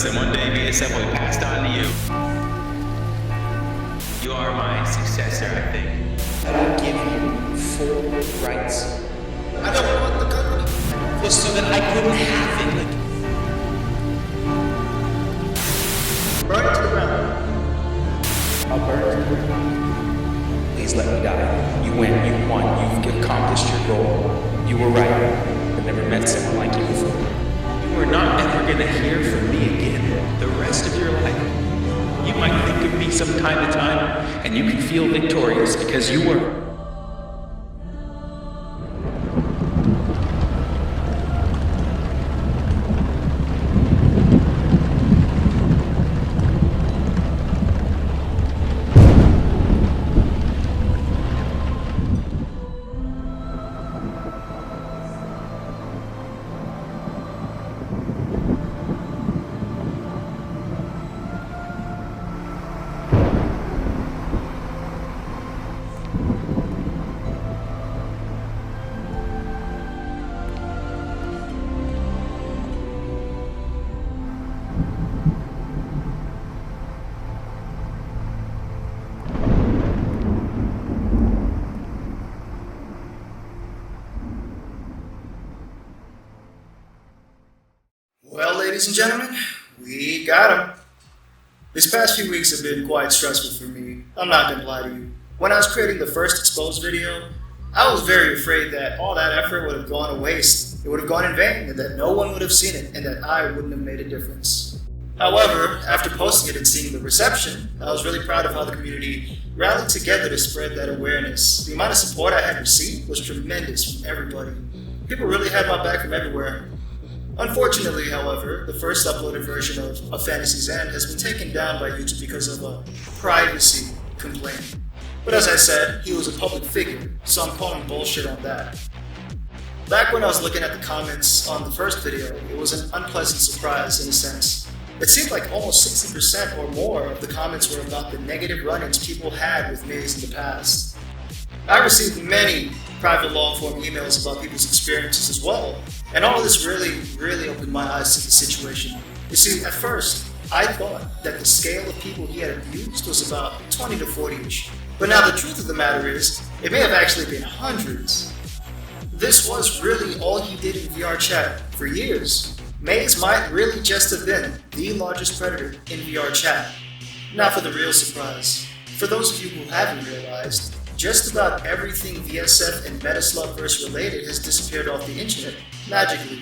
listen, one day VSF will be passed on to you. You are my successor, I think. I will give you full rights. I don't want the company. Well, so that I couldn't have it. Burn it to the ground. I'll burn it to the ground. Please let me die. You win. You won. You've accomplished your goal. You were right. I've never met someone like you before. You are not ever gonna hear from me again the rest of your life. You might think of me from time to time, and you can feel victorious because you were. Well, ladies and gentlemen, we got him. This past few weeks have been quite stressful for me. I'm not gonna lie to you. When I was creating the first exposed video, I was very afraid that all that effort would have gone to waste. It would have gone in vain, and that no one would have seen it, and that I wouldn't have made a difference. However, after posting it and seeing the reception, I was really proud of how the community rallied together to spread that awareness. The amount of support I had received was tremendous from everybody. People really had my back from everywhere. Unfortunately, however, the first uploaded version of A Fantasy's End has been taken down by YouTube because of a privacy complaint. But as I said, he was a public figure, so I'm calling bullshit on that. Back when I was looking at the comments on the first video, it was an unpleasant surprise in a sense. It seemed like almost 60% or more of the comments were about the negative run-ins people had with Maze in the past. I received many private long-form emails about people's experiences as well, and all of this really opened my eyes to the situation. You see, at first, I thought that the scale of people he had abused was about 20 to 40-ish. But now the truth of the matter is, it may have actually been hundreds. This was really all he did in VRChat for years. Maze might really just have been the largest predator in VRChat. Now for the real surprise. For those of you who haven't realized, just about everything VSF and Metaslugverse related has disappeared off the internet, magically.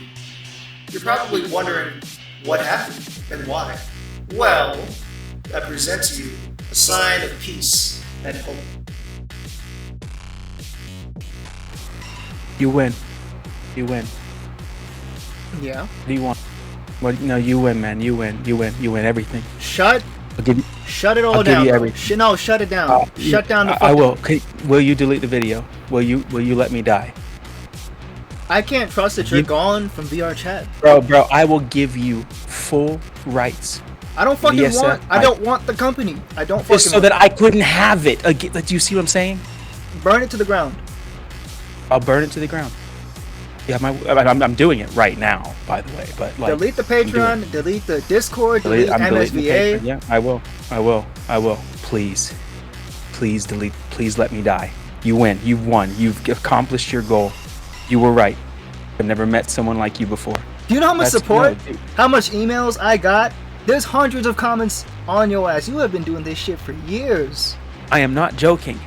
You're probably wondering what happened and why. Well, I present to you a sign of peace and hope. You win. You win. Yeah. What do you want? What? No, you win, man. You win. You win. You win everything. Shut I'll give you. it all I'll down. give you bro. everything. No, shut it down. Shut down the I will. fucking- Will you delete the video? Will you let me die? I can't trust that you're You- gone from VRChat. Bro, I will give you full rights. I don't fucking VSF, want. I don't want the company. I don't fucking. Just so want that I couldn't have it. Again, do you see what I'm saying? burn it to the ground. I'll burn it to the ground. Yeah, I'm doing it right now, by the way. But like, Delete the I'm doing Patreon. Delete the Discord. it. Delete I'm deleting the MSVA. paper. Yeah, I will. Please delete. Please let me die. You win. You've won. You've accomplished your goal. You were right. I've never met someone like you before. Do you know how much That's- support? no, dude. How much emails I got? There's hundreds of comments on your ass. You have been doing this shit for years. I am not joking.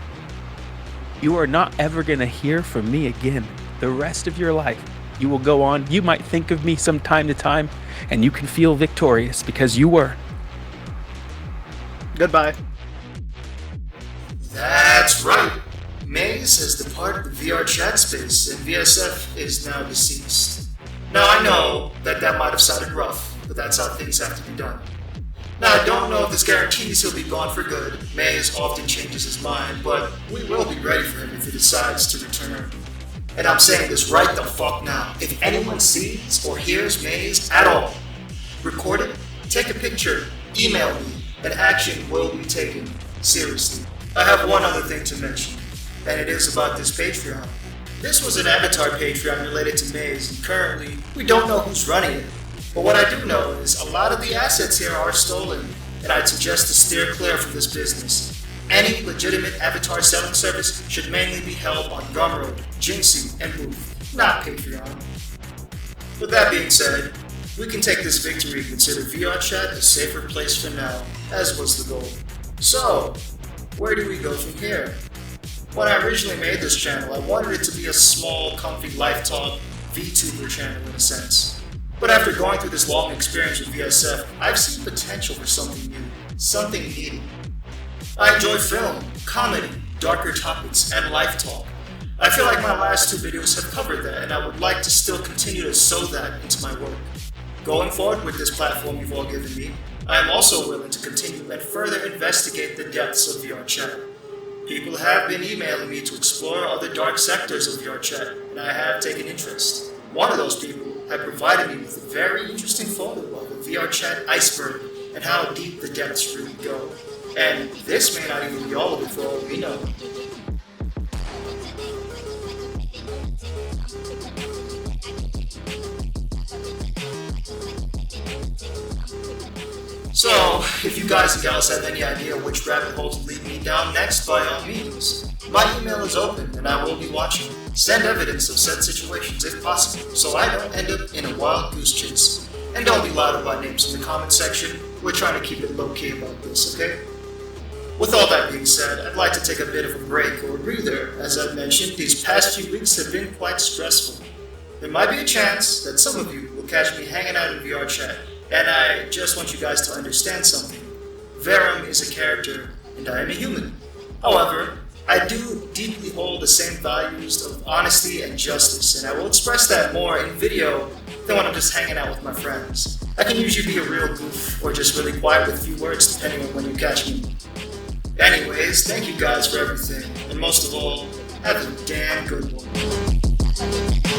You are not ever gonna hear from me again the rest of your life. You will go on. You might think of me from time to time, and you can feel victorious because you were. Goodbye. That's right. Maze has departed the VRChat space, and VSF is now deceased. Now I know that might have sounded rough, but that's how things have to be done. Now I don't know if this guarantees he'll be gone for good. Maze often changes his mind, but we will be ready for him if he decides to return. And I'm saying this right the fuck now. If anyone sees or hears Maze at all, record it, take a picture, email me, and action will be taken seriously. I have one other thing to mention, and it is about this Patreon. This was an Avatar Patreon related to Maze, and currently, we don't know who's running it. But what I do know is a lot of the assets here are stolen, and I'd suggest to steer clear from this business. Any legitimate avatar selling service should mainly be held on Gumroad, Jynxzi, and Move, not Patreon. With that being said, we can take this victory and consider VRChat a safer place for now, as was the goal. So, where do we go from here? When I originally made this channel, I wanted it to be a small, comfy life talk VTuber channel in a sense. But after going through this long experience with VSF, I've seen potential for something new, something needed. I enjoy film, comedy, darker topics, and life talk. I feel like my last two videos have covered that, and I would like to still continue to sow that into my work. Going forward with this platform you've all given me, I am also willing to continue and further investigate the depths of VRChat. People have been emailing me to explore other dark sectors of VRChat, and I have taken interest. One of those people had provided me with a very interesting photo of a VRChat iceberg and how deep the depths really go. And this may not even be all of it for all we know. So, if you guys and gals have any idea which rabbit hole to lead me down next, by all means. My email is open and I will be watching. Send evidence of said situations if possible, so I don't end up in a wild goose chase. And don't be loud about names in the comment section. We're trying to keep it low-key about this, okay? With all that being said, I'd like to take a bit of a break or breather. As I've mentioned, these past few weeks have been quite stressful. There might be a chance that some of you will catch me hanging out in VRChat, and I just want you guys to understand something. Verum is a character, and I am a human. However, I do deeply hold the same values of honesty and justice, and I will express that more in video than when I'm just hanging out with my friends. I can usually be a real goof, or just really quiet with few words depending on when you catch me. Anyways, thank you guys for everything, and most of all, have a damn good one.